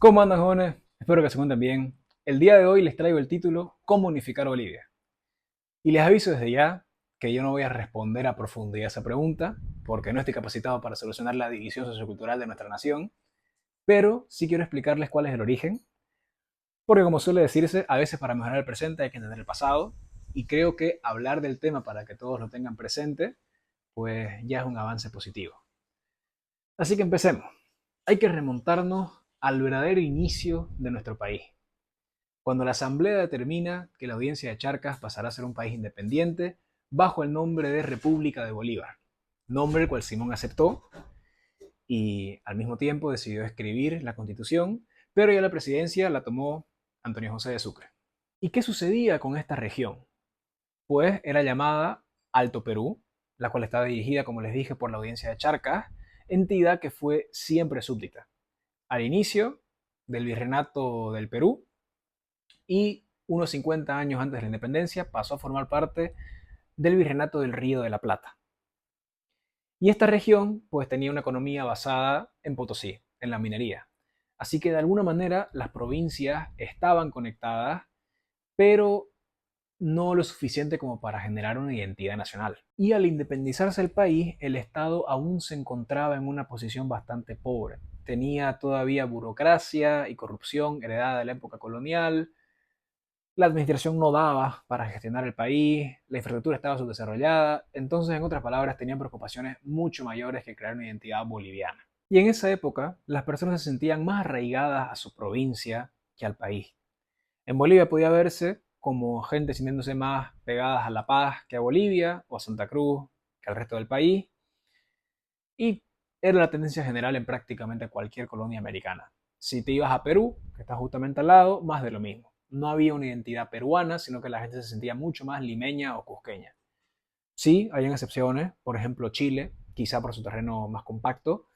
¿Cómo andan, jóvenes? Espero que se encuentren bien. El día de hoy les traigo el título ¿Cómo unificar Bolivia? Y les aviso desde ya que yo no voy a responder a profundidad esa pregunta, porque no estoy capacitado para solucionar la división sociocultural de nuestra nación, pero sí quiero explicarles cuál es el origen, porque como suele decirse, a veces para mejorar el presente hay que entender el pasado, y creo que hablar del tema para que todos lo tengan presente, pues ya es un avance positivo. Así que empecemos. Hay que remontarnos al verdadero inicio de nuestro país, cuando la Asamblea determina que la Audiencia de Charcas pasará a ser un país independiente bajo el nombre de República de Bolívar, nombre el cual Simón aceptó y al mismo tiempo decidió escribir la Constitución, pero ya la presidencia la tomó Antonio José de Sucre. ¿Y qué sucedía con esta región? Pues era llamada Alto Perú, la cual estaba dirigida, como les dije, por la Audiencia de Charcas, entidad que fue siempre súbdita. Al inicio del Virreinato del Perú, y unos 50 años antes de la independencia pasó a formar parte del Virreinato del Río de la Plata. Y esta región pues tenía una economía basada en Potosí, en la minería. Así que de alguna manera las provincias estaban conectadas, pero no lo suficiente como para generar una identidad nacional. Y al independizarse el país, el Estado aún se encontraba en una posición bastante pobre. Tenía todavía burocracia y corrupción heredada de la época colonial. La administración no daba para gestionar el país, la infraestructura estaba subdesarrollada, entonces, en otras palabras, tenían preocupaciones mucho mayores que crear una identidad boliviana. Y en esa época, las personas se sentían más arraigadas a su provincia que al país. En Bolivia podía verse como gente sintiéndose más pegadas a La Paz que a Bolivia, o a Santa Cruz que al resto del país, y era la tendencia general en prácticamente cualquier colonia americana. Si te ibas a Perú, que está justamente al lado, más de lo mismo. No había una identidad peruana, sino que la gente se sentía mucho más limeña o cusqueña. Sí, hay excepciones, por ejemplo Chile, quizá por su terreno más compacto,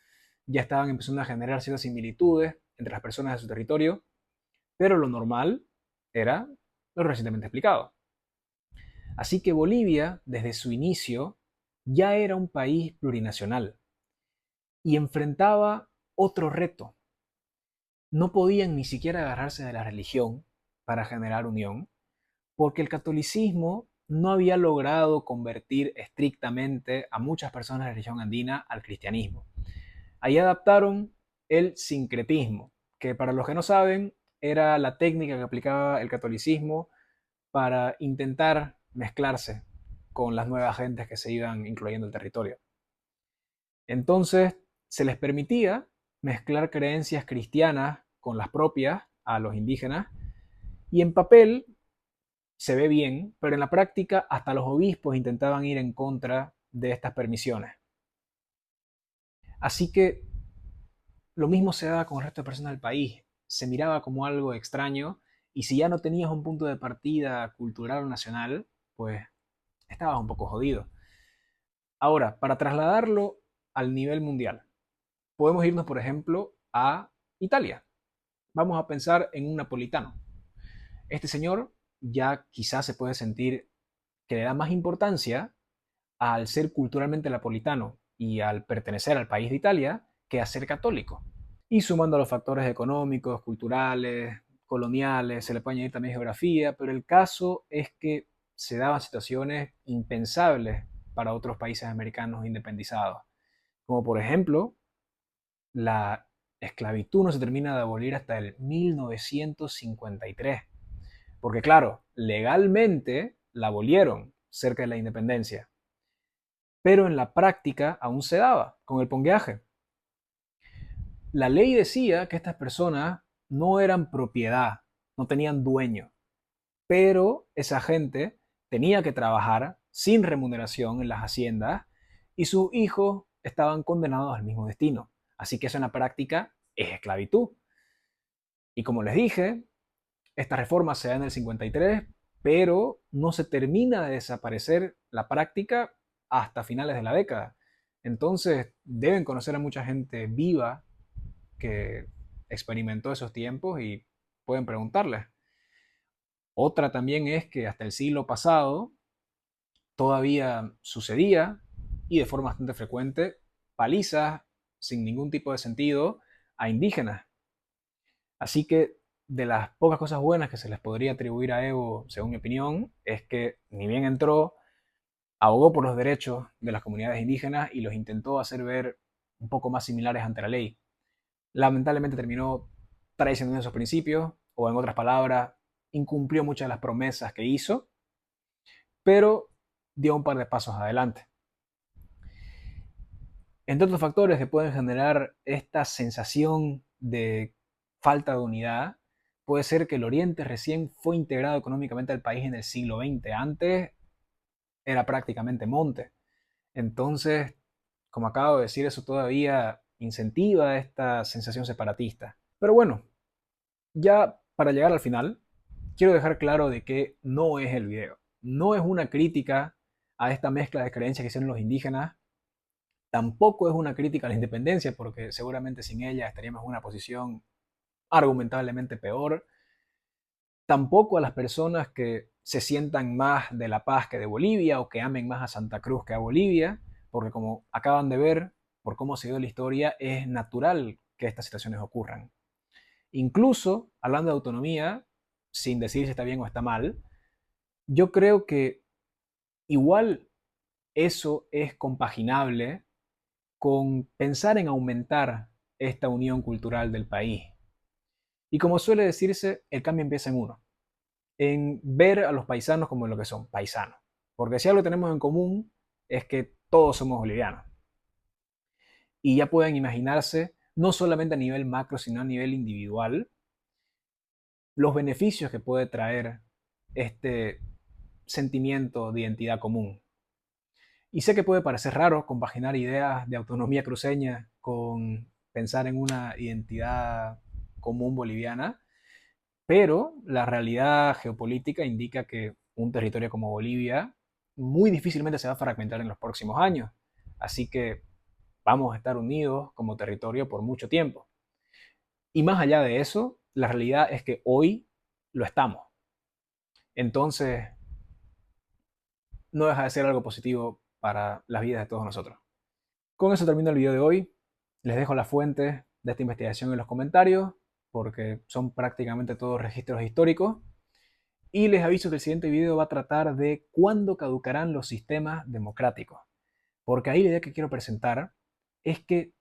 ya estaban empezando a generar ciertas similitudes entre las personas de su territorio, pero lo normal era lo recientemente explicado. Así que Bolivia, desde su inicio, ya era un país plurinacional y enfrentaba otro reto. No podían ni siquiera agarrarse de la religión para generar unión, porque el catolicismo no había logrado convertir estrictamente a muchas personas de la religión andina al cristianismo. Ahí adaptaron el sincretismo, que para los que no saben era la técnica que aplicaba el catolicismo para intentar mezclarse con las nuevas gentes que se iban incluyendo el territorio. Entonces se les permitía mezclar creencias cristianas con las propias a los indígenas, y en papel se ve bien, pero en la práctica hasta los obispos intentaban ir en contra de estas permisiones. Así que lo mismo se daba con el resto de personas del país. Se miraba como algo extraño, y si ya no tenías un punto de partida cultural o nacional, pues estabas un poco jodido. Ahora, para trasladarlo al nivel mundial, podemos irnos, por ejemplo, a Italia. Vamos a pensar en un napolitano. Este señor ya quizás se puede sentir que le da más importancia al ser culturalmente napolitano y al pertenecer al país de Italia que a ser católico. Y sumando los factores económicos, culturales, coloniales, se le puede añadir también geografía, pero el caso es que se daban situaciones impensables para otros países americanos independizados, como por ejemplo la esclavitud no se termina de abolir hasta el 1953, porque claro, legalmente la abolieron cerca de la independencia, pero en la práctica aún se daba con el pongueaje. La ley decía que estas personas no eran propiedad, no tenían dueño, pero esa gente tenía que trabajar sin remuneración en las haciendas y sus hijos estaban condenados al mismo destino. Así que eso en la práctica es esclavitud. Y como les dije, esta reforma se da en el 53, pero no se termina de desaparecer la práctica hasta finales de la década. Entonces deben conocer a mucha gente viva que experimentó esos tiempos y pueden preguntarles. Otra también es que hasta el siglo pasado todavía sucedía, y de forma bastante frecuente, palizas sin ningún tipo de sentido a indígenas. Así que de las pocas cosas buenas que se les podría atribuir a Evo, según mi opinión, es que ni bien entró, abogó por los derechos de las comunidades indígenas y los intentó hacer ver un poco más similares ante la ley. Lamentablemente terminó traicionando esos principios, o en otras palabras, incumplió muchas de las promesas que hizo, pero dio un par de pasos adelante. Entre otros factores que pueden generar esta sensación de falta de unidad, puede ser que el Oriente recién fue integrado económicamente al país en el siglo XX. Antes era prácticamente monte. Entonces, como acabo de decir, eso todavía incentiva esta sensación separatista. Pero bueno, ya para llegar al final, quiero dejar claro de que no es el video. No es una crítica a esta mezcla de creencias que hicieron los indígenas. Tampoco es una crítica a la independencia, porque seguramente sin ella estaríamos en una posición argumentablemente peor. Tampoco a las personas que se sientan más de La Paz que de Bolivia o que amen más a Santa Cruz que a Bolivia, porque como acaban de ver, por cómo se dio la historia, es natural que estas situaciones ocurran. Incluso, hablando de autonomía, sin decir si está bien o está mal, yo creo que igual eso es compaginable con pensar en aumentar esta unión cultural del país. Y como suele decirse, el cambio empieza en uno, en ver a los paisanos como lo que son, paisanos. Porque si algo tenemos en común es que todos somos bolivianos. Y ya pueden imaginarse, no solamente a nivel macro, sino a nivel individual, los beneficios que puede traer este sentimiento de identidad común. Y sé que puede parecer raro compaginar ideas de autonomía cruceña con pensar en una identidad común boliviana, pero la realidad geopolítica indica que un territorio como Bolivia muy difícilmente se va a fragmentar en los próximos años. Así que vamos a estar unidos como territorio por mucho tiempo. Y más allá de eso, la realidad es que hoy lo estamos. Entonces, no deja de ser algo positivo para las vidas de todos nosotros. Con eso termino el video de hoy. Les dejo las fuentes de esta investigación en los comentarios, porque son prácticamente todos registros históricos. Y les aviso que el siguiente video va a tratar de cuándo caducarán los sistemas democráticos. Porque ahí la idea que quiero presentar es que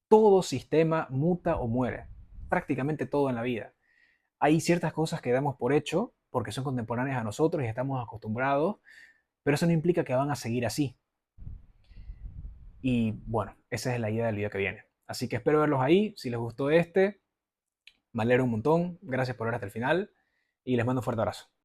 todo sistema muta o muere. Prácticamente todo en la vida. Hay ciertas cosas que damos por hecho porque son contemporáneas a nosotros y estamos acostumbrados, pero eso no implica que van a seguir así. Y bueno, esa es la idea del video que viene. Así que espero verlos ahí. Si les gustó este, me alegro un montón. Gracias por ver hasta el final y les mando un fuerte abrazo.